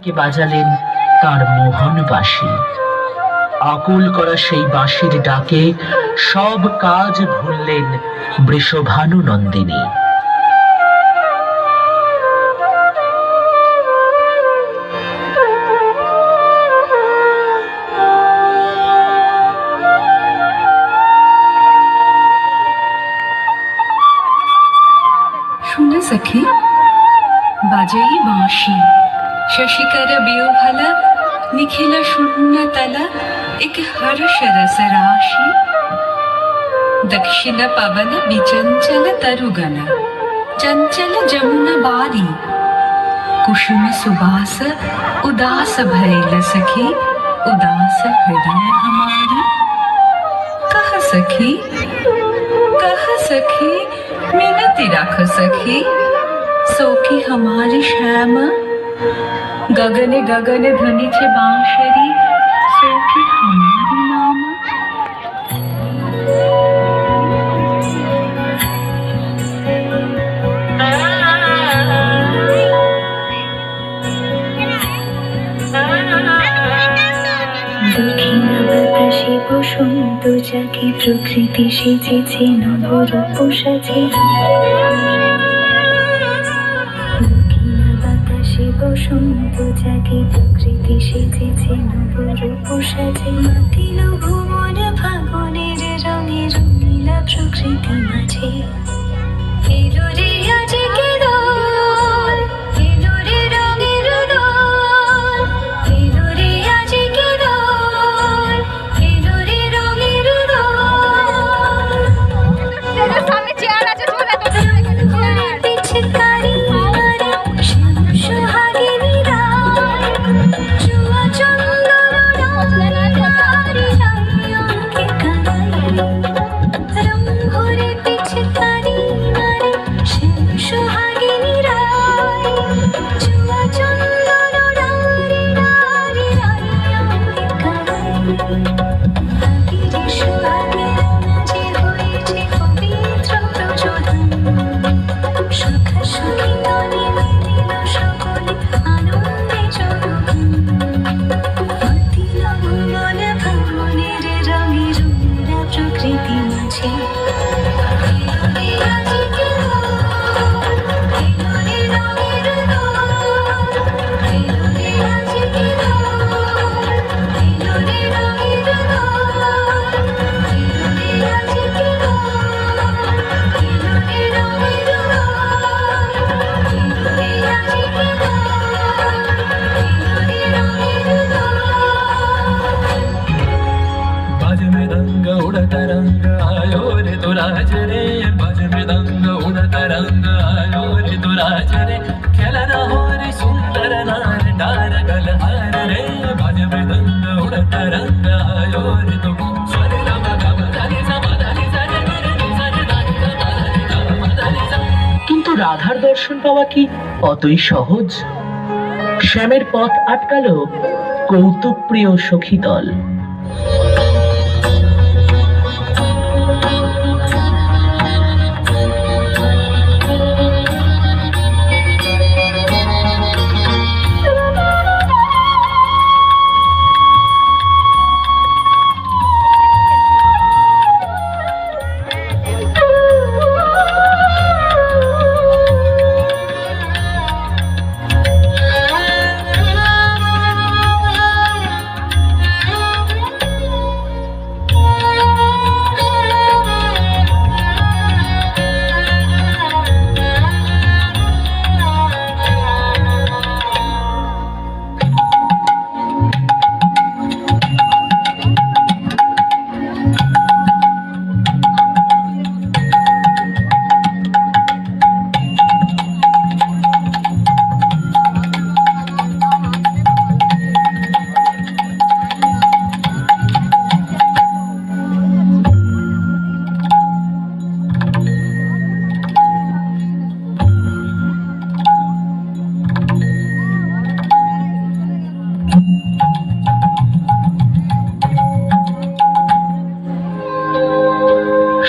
কে বাজালেন তার মোহন বাঁশি। আকুল করা সেই বাঁশির ডাকে সব কাজ ভুললেন বৃষভানু নন্দিনী। শুনে সখী বাজেই বাঁশি, शशिकर बियोहल निखिल शून्य तल एक हर्ष रस राशि। दक्षिण पवन विचंचल तरुगन चंचल जमुना बारी। कुसुम सुबास उदास भैल सखी उदास हृदय हमारी। कह सखी मिनति रख सखी सोखी हमारी श्याम। गगन गगन ध्वनि छे बांसुरी सोखी हमारी नाम। দক্ষিণ বাতাসে বসন্ত জাগে প্রকৃতি সেজেছে নবরূপ সাজে। বসন্ত জাগে প্রকৃতি সেজেছে নবরূপ সাজে। মাতিল ভুবন ফাগুনের রঙে রঙিলা প্রকৃতি মাঝে। এলো রে আজকে দোল, এলো রে রঙের দোল, এলো রে আজকে দোল, এলো রে রঙের দোল। সামনে চেয়ার আছে, পিছকারি কিন্তু রাধার দর্শন পাওয়া কি অতই সহজ? শ্যামের পথ আটকালো কৌতুক প্রিয় সখী দল।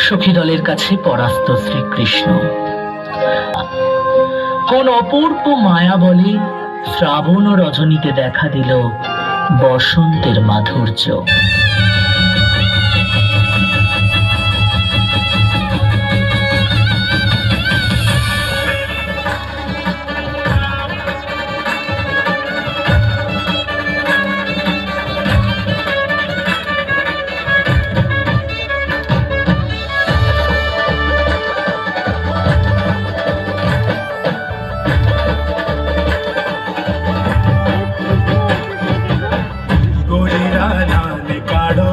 সখী দলের কাছে পরাস্ত শ্রীকৃষ্ণ। কোন অপূর্ব মায়া বলে শ্রাবণ ও রজনীতে দেখা দিল বসন্তের মাধুর্য। निकालो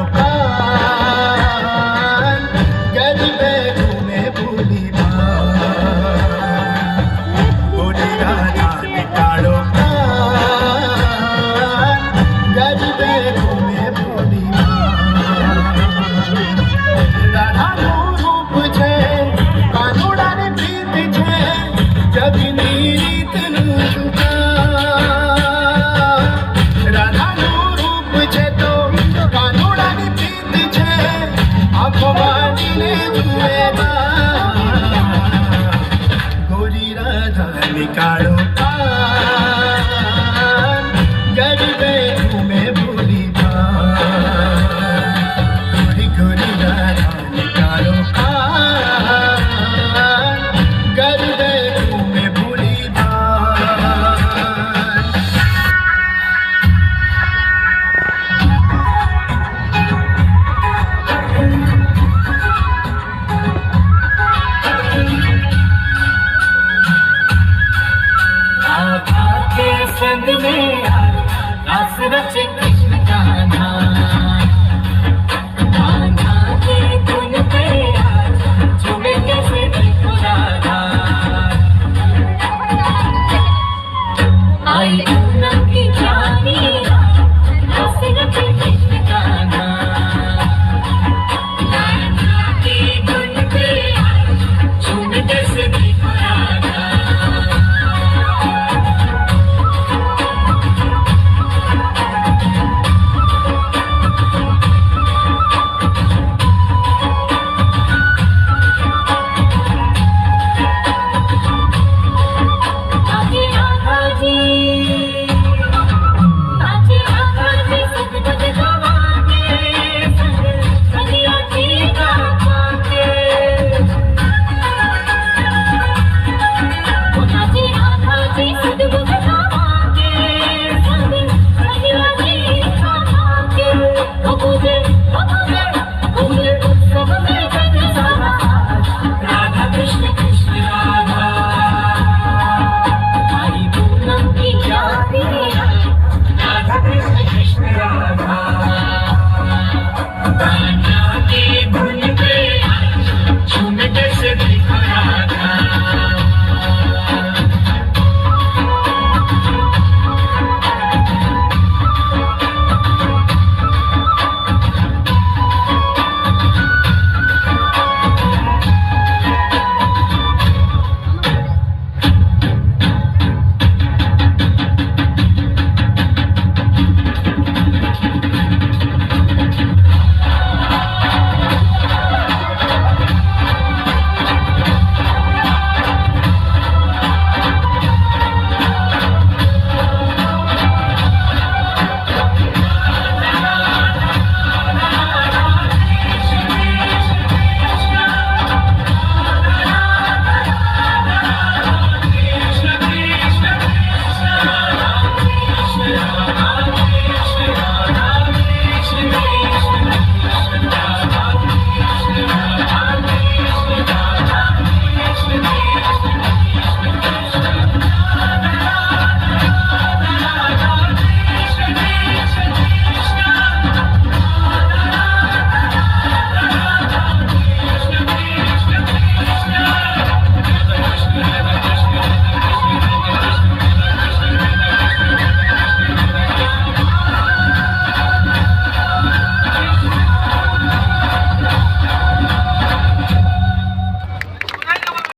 गरीबे घूमे भूली गोरी गोरी राधा निकालो गरीबे घूमे भूली संग में रस रच